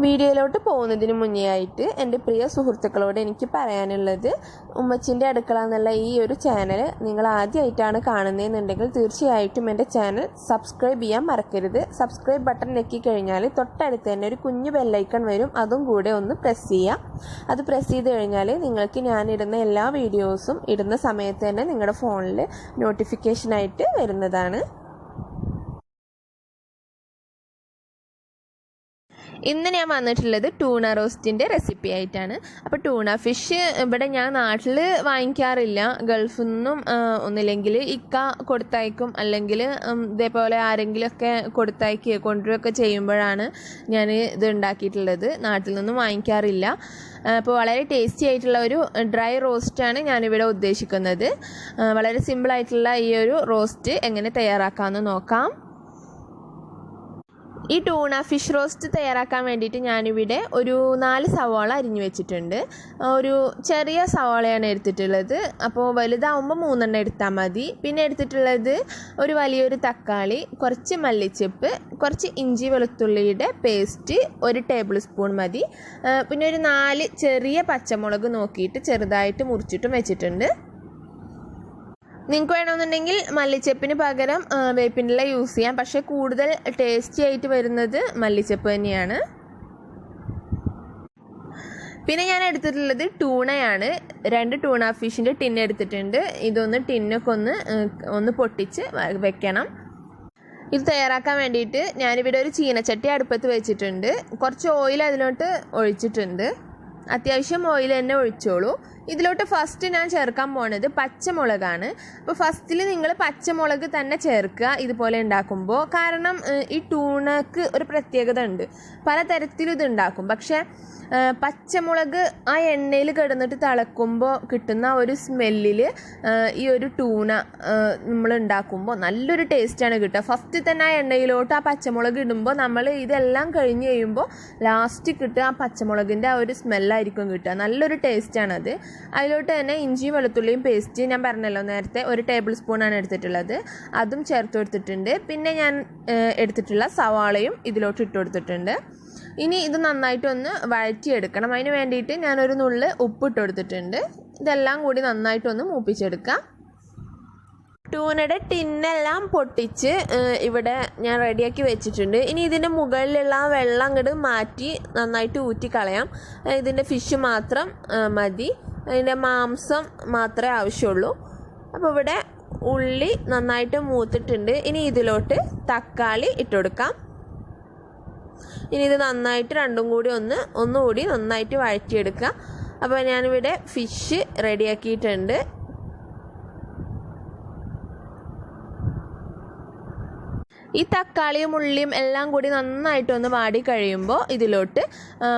വീഡിയോയിലോട്ട് പോകുന്നതിന് മുന്നേ ആയിട്ട് എൻ്റെ പ്രിയ സുഹൃത്തുക്കളോട് എനിക്ക് പറയാനുള്ളത്, ഉമ്മച്ചിൻ്റെ അടുക്കള എന്നുള്ള ഈ ഒരു ചാനൽ നിങ്ങൾ ആദ്യമായിട്ടാണ് കാണുന്നതെന്നുണ്ടെങ്കിൽ തീർച്ചയായിട്ടും എൻ്റെ ചാനൽ സബ്സ്ക്രൈബ് ചെയ്യാൻ മറക്കരുത്. സബ്സ്ക്രൈബ് ബട്ടൺ ഞെക്കി കഴിഞ്ഞാൽ തൊട്ടടുത്ത് തന്നെ ഒരു കുഞ്ഞു ബെല്ലൈക്കൺ വരും, അതും കൂടെ ഒന്ന് പ്രസ് ചെയ്യാം. അത് പ്രസ് ചെയ്ത് കഴിഞ്ഞാൽ നിങ്ങൾക്ക് ഞാനിടുന്ന എല്ലാ വീഡിയോസും ഇടുന്ന സമയത്ത് തന്നെ നിങ്ങളുടെ ഫോണിൽ നോട്ടിഫിക്കേഷനായിട്ട് വരുന്നതാണ്. ഇന്ന് ഞാൻ വന്നിട്ടുള്ളത് ടൂണ റോസ്റ്റിൻ്റെ റെസിപ്പി ആയിട്ടാണ്. അപ്പോൾ ടൂണ ഫിഷ് ഇവിടെ ഞാൻ നാട്ടിൽ വാങ്ങിക്കാറില്ല. ഗൾഫിൽ നിന്നും ഒന്നില്ലെങ്കിൽ ഇക്ക കൊടുത്തയക്കും, അല്ലെങ്കിൽ ഇതേപോലെ ആരെങ്കിലുമൊക്കെ കൊടുത്തയക്കുകയോ കൊണ്ടുവരികയൊക്കെ ചെയ്യുമ്പോഴാണ് ഞാൻ ഇത് ഉണ്ടാക്കിയിട്ടുള്ളത്. നാട്ടിൽ നിന്നും വാങ്ങിക്കാറില്ല. അപ്പോൾ വളരെ ടേസ്റ്റി ആയിട്ടുള്ള ഒരു ഡ്രൈ റോസ്റ്റാണ് ഞാനിവിടെ ഉദ്ദേശിക്കുന്നത്. വളരെ സിമ്പിളായിട്ടുള്ള ഈ ഒരു റോസ്റ്റ് എങ്ങനെ തയ്യാറാക്കാമെന്ന് നോക്കാം. ഈ ടൂണ ഫിഷ് റോസ്റ്റ് തയ്യാറാക്കാൻ വേണ്ടിയിട്ട് ഞാനിവിടെ ഒരു 4 സവാള അരിഞ്ഞു വെച്ചിട്ടുണ്ട്. ഒരു ചെറിയ സവാളയാണ് എടുത്തിട്ടുള്ളത്. അപ്പോൾ വലുതാവുമ്പോൾ 3 എടുത്താൽ മതി. പിന്നെ എടുത്തിട്ടുള്ളത് ഒരു വലിയൊരു തക്കാളി, കുറച്ച് മല്ലിച്ചപ്പ്, കുറച്ച് ഇഞ്ചി വെളുത്തുള്ളിയുടെ പേസ്റ്റ് 1 ടേബിൾ സ്പൂൺ മതി. പിന്നെ ഒരു 4 ചെറിയ പച്ചമുളക് നോക്കിയിട്ട് ചെറുതായിട്ട് മുറിച്ചിട്ടും വെച്ചിട്ടുണ്ട്. നിങ്ങൾക്ക് വേണമെന്നുണ്ടെങ്കിൽ മല്ലിച്ചപ്പിന് പകരം വേപ്പിൻ്റെ യൂസ് ചെയ്യാം, പക്ഷേ കൂടുതൽ ടേസ്റ്റി ആയിട്ട് വരുന്നത് മല്ലിച്ചപ്പ് തന്നെയാണ്. പിന്നെ ഞാൻ എടുത്തിട്ടുള്ളത് ടൂണയാണ്. 2 ടൂണ ഫിഷിൻ്റെ ടിൻ എടുത്തിട്ടുണ്ട്. ഇതൊന്ന് ടിന്നൊക്കെ ഒന്ന് പൊട്ടിച്ച് വെക്കണം. ഇത് തയ്യാറാക്കാൻ വേണ്ടിയിട്ട് ഞാനിവിടെ ഒരു ചീനച്ചട്ടി അടുപ്പത്ത് വെച്ചിട്ടുണ്ട്. കുറച്ച് ഓയിൽ അതിലോട്ട് ഒഴിച്ചിട്ടുണ്ട്. അത്യാവശ്യം ഓയിൽ തന്നെ ഒഴിച്ചോളൂ. ഇതിലോട്ട് ഫസ്റ്റ് ഞാൻ ചേർക്കാൻ പോണത് പച്ചമുളകാണ്. അപ്പോൾ ഫസ്റ്റിൽ നിങ്ങൾ പച്ചമുളക് തന്നെ ചേർക്കുക ഇതുപോലെ ഉണ്ടാക്കുമ്പോൾ. കാരണം ഈ ടൂണക്ക് ഒരു പ്രത്യേകത ഉണ്ട്, പലതരത്തിലും ഇത് ഉണ്ടാക്കും. പക്ഷേ പച്ചമുളക് ആ എണ്ണയിൽ കിടന്നിട്ട് തിളക്കുമ്പോൾ കിട്ടുന്ന ഒരു സ്മെല്ലിൽ ഈ ഒരു ടൂണ നമ്മൾ ഉണ്ടാക്കുമ്പോൾ നല്ലൊരു ടേസ്റ്റാണ് കിട്ടുക. ഫസ്റ്റ് തന്നെ ആ എണ്ണയിലോട്ട് ആ പച്ചമുളക് ഇടുമ്പോൾ നമ്മൾ ഇതെല്ലാം കഴിഞ്ഞ് കഴിയുമ്പോൾ ലാസ്റ്റ് കിട്ടുക ആ പച്ചമുളകിൻ്റെ ആ ഒരു സ്മെല്ലായിരിക്കും കിട്ടുക. നല്ലൊരു ടേസ്റ്റാണത്. അതിലോട്ട് തന്നെ ഇഞ്ചിയും വെളുത്തുള്ളിയും പേസ്റ്റ് ഞാൻ പറഞ്ഞല്ലോ നേരത്തെ 1 ടേബിൾ സ്പൂണാണ് എടുത്തിട്ടുള്ളത്, അതും ചേർത്ത് കൊടുത്തിട്ടുണ്ട്. പിന്നെ ഞാൻ എടുത്തിട്ടുള്ള സവാളയും ഇതിലോട്ട് ഇട്ട് കൊടുത്തിട്ടുണ്ട്. ഇനി ഇത് നന്നായിട്ടൊന്ന് വഴറ്റിയെടുക്കണം. അതിന് വേണ്ടിയിട്ട് ഞാനൊരു നുള്ള് ഉപ്പ് ഇട്ട് കൊടുത്തിട്ടുണ്ട്. ഇതെല്ലാം കൂടി നന്നായിട്ടൊന്ന് മൂപ്പിച്ചെടുക്കാം. ടൂണയുടെ ടിന്നെല്ലാം പൊട്ടിച്ച് ഇവിടെ ഞാൻ റെഡിയാക്കി വെച്ചിട്ടുണ്ട്. ഇനി ഇതിൻ്റെ മുകളിലുള്ള ആ വെള്ളം അങ്ങോട്ട് മാറ്റി നന്നായിട്ട് ഊറ്റിക്കളയാം. ഇതിൻ്റെ ഫിഷ് മാത്രം മതി, അതിൻ്റെ മാംസം മാത്രമേ ആവശ്യമുള്ളൂ. അപ്പോൾ ഇവിടെ ഉള്ളി നന്നായിട്ട് മൂത്തിട്ടുണ്ട്. ഇനി ഇതിലോട്ട് തക്കാളി ഇട്ട് കൊടുക്കാം. ഇനി ഇത് നന്നായിട്ട് രണ്ടും കൂടി ഒന്നുകൂടി നന്നായിട്ട് വഴറ്റിയെടുക്കുക. അപ്പോൾ ഞാനിവിടെ ഫിഷ് റെഡിയാക്കിയിട്ടുണ്ട്. ഈ തക്കാളിയും ഉള്ളിയും എല്ലാം കൂടി നന്നായിട്ടൊന്ന് വാടി കഴിയുമ്പോൾ ഇതിലോട്ട്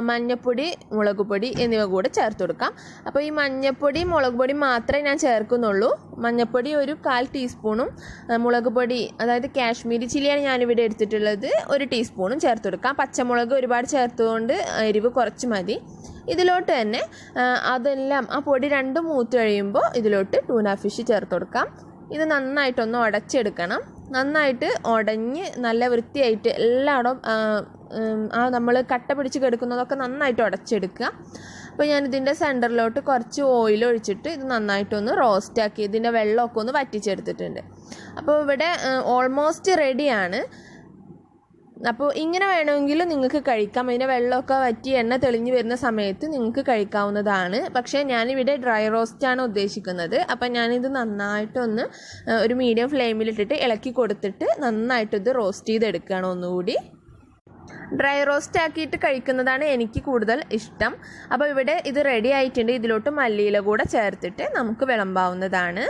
മഞ്ഞൾപ്പൊടി, മുളക് പൊടി എന്നിവ കൂടെ ചേർത്ത് കൊടുക്കാം. അപ്പോൾ ഈ മഞ്ഞൾപ്പൊടി മുളക് പൊടി മാത്രമേ ഞാൻ ചേർക്കുന്നുള്ളൂ. മഞ്ഞൾപ്പൊടി ഒരു 1/4 ടീസ്പൂണും മുളക് പൊടി, അതായത് കാശ്മീരി ചില്ലിയാണ് ഞാനിവിടെ എടുത്തിട്ടുള്ളത്, 1 ടീസ്പൂണും ചേർത്ത് കൊടുക്കാം. പച്ചമുളക് ഒരുപാട് ചേർത്തുകൊണ്ട് എരിവ് കുറച്ച് മതി. ഇതിലോട്ട് തന്നെ അതെല്ലാം ആ പൊടി രണ്ടും മൂത്ത് കഴിയുമ്പോൾ ഇതിലോട്ട് ടൂണ ഫിഷ് ചേർത്ത് കൊടുക്കാം. ഇത് നന്നായിട്ടൊന്ന് ഉടച്ചെടുക്കണം. നന്നായിട്ട് ഉടഞ്ഞ് നല്ല വൃത്തിയായിട്ട് എല്ലായിടവും നമ്മൾ കട്ട പിടിച്ച് കിടക്കുന്നതൊക്കെ നന്നായിട്ട് ഉടച്ചെടുക്കുക. അപ്പോൾ ഞാനിതിൻ്റെ സെൻറ്ററിലോട്ട് കുറച്ച് ഓയിൽ ഒഴിച്ചിട്ട് ഇത് നന്നായിട്ടൊന്ന് റോസ്റ്റാക്കി ഇതിൻ്റെ വെള്ളമൊക്കെ ഒന്ന് വറ്റിച്ചെടുത്തിട്ടുണ്ട്. അപ്പോൾ ഇവിടെ ഓൾമോസ്റ്റ് റെഡിയാണ്. അപ്പോൾ ഇങ്ങനെ വേണമെങ്കിലും നിങ്ങൾക്ക് കഴിക്കാം. അതിൻ്റെ വെള്ളമൊക്കെ വറ്റി എണ്ണ തെളിഞ്ഞ് വരുന്ന സമയത്ത് നിങ്ങൾക്ക് കഴിക്കാവുന്നതാണ്. പക്ഷേ ഞാനിവിടെ ഡ്രൈ റോസ്റ്റാണ് ഉദ്ദേശിക്കുന്നത്. അപ്പം ഞാനിത് നന്നായിട്ടൊന്ന് ഒരു മീഡിയം ഫ്ലെയിമിലിട്ടിട്ട് ഇളക്കി കൊടുത്തിട്ട് നന്നായിട്ടിത് റോസ്റ്റ് ചെയ്തെടുക്കുകയാണ് ഒന്നുകൂടി. ഡ്രൈ റോസ്റ്റ് ആക്കിയിട്ട് കഴിക്കുന്നതാണ് എനിക്ക് കൂടുതൽ ഇഷ്ടം. അപ്പോൾ ഇവിടെ ഇത് റെഡി ആയിട്ടുണ്ട്. ഇതിലോട്ട് മല്ലിയില കൂടെ ചേർത്തിട്ട് നമുക്ക് വിളമ്പാവുന്നതാണ്.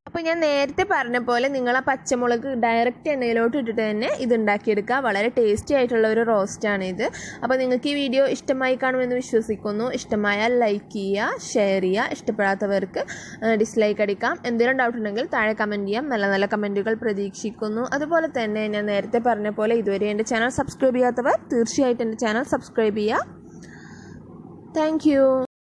അപ്പോൾ ഞാൻ നേരത്തെ പറഞ്ഞ പോലെ നിങ്ങൾ ആ പച്ചമുളക് ഡയറക്റ്റ് എണ്ണയിലോട്ട് ഇട്ടിട്ട് തന്നെ ഇത് ഉണ്ടാക്കിയെടുക്കുക. വളരെ ടേസ്റ്റി ആയിട്ടുള്ള ഒരു റോസ്റ്റാണ് ഇത്. അപ്പോൾ നിങ്ങൾക്ക് ഈ വീഡിയോ ഇഷ്ടമായി കാണുമെന്ന് വിശ്വസിക്കുന്നു. ഇഷ്ടമായാൽ ലൈക്ക് ചെയ്യുക, ഷെയർ ചെയ്യുക. ഇഷ്ടപ്പെടാത്തവർക്ക് ഡിസ്ലൈക്ക് അടിക്കാം. എന്തെങ്കിലും ഡൗട്ട് ഉണ്ടെങ്കിൽ താഴെ കമൻറ്റ് ചെയ്യാം. നല്ല നല്ല കമൻറ്റുകൾ പ്രതീക്ഷിക്കുന്നു. അതുപോലെ തന്നെ ഞാൻ നേരത്തെ പറഞ്ഞ പോലെ ഇതുവരെ എൻ്റെ ചാനൽ സബ്സ്ക്രൈബ് ചെയ്യാത്തവർ തീർച്ചയായിട്ടും എൻ്റെ ചാനൽ സബ്സ്ക്രൈബ് ചെയ്യുക. Thank you.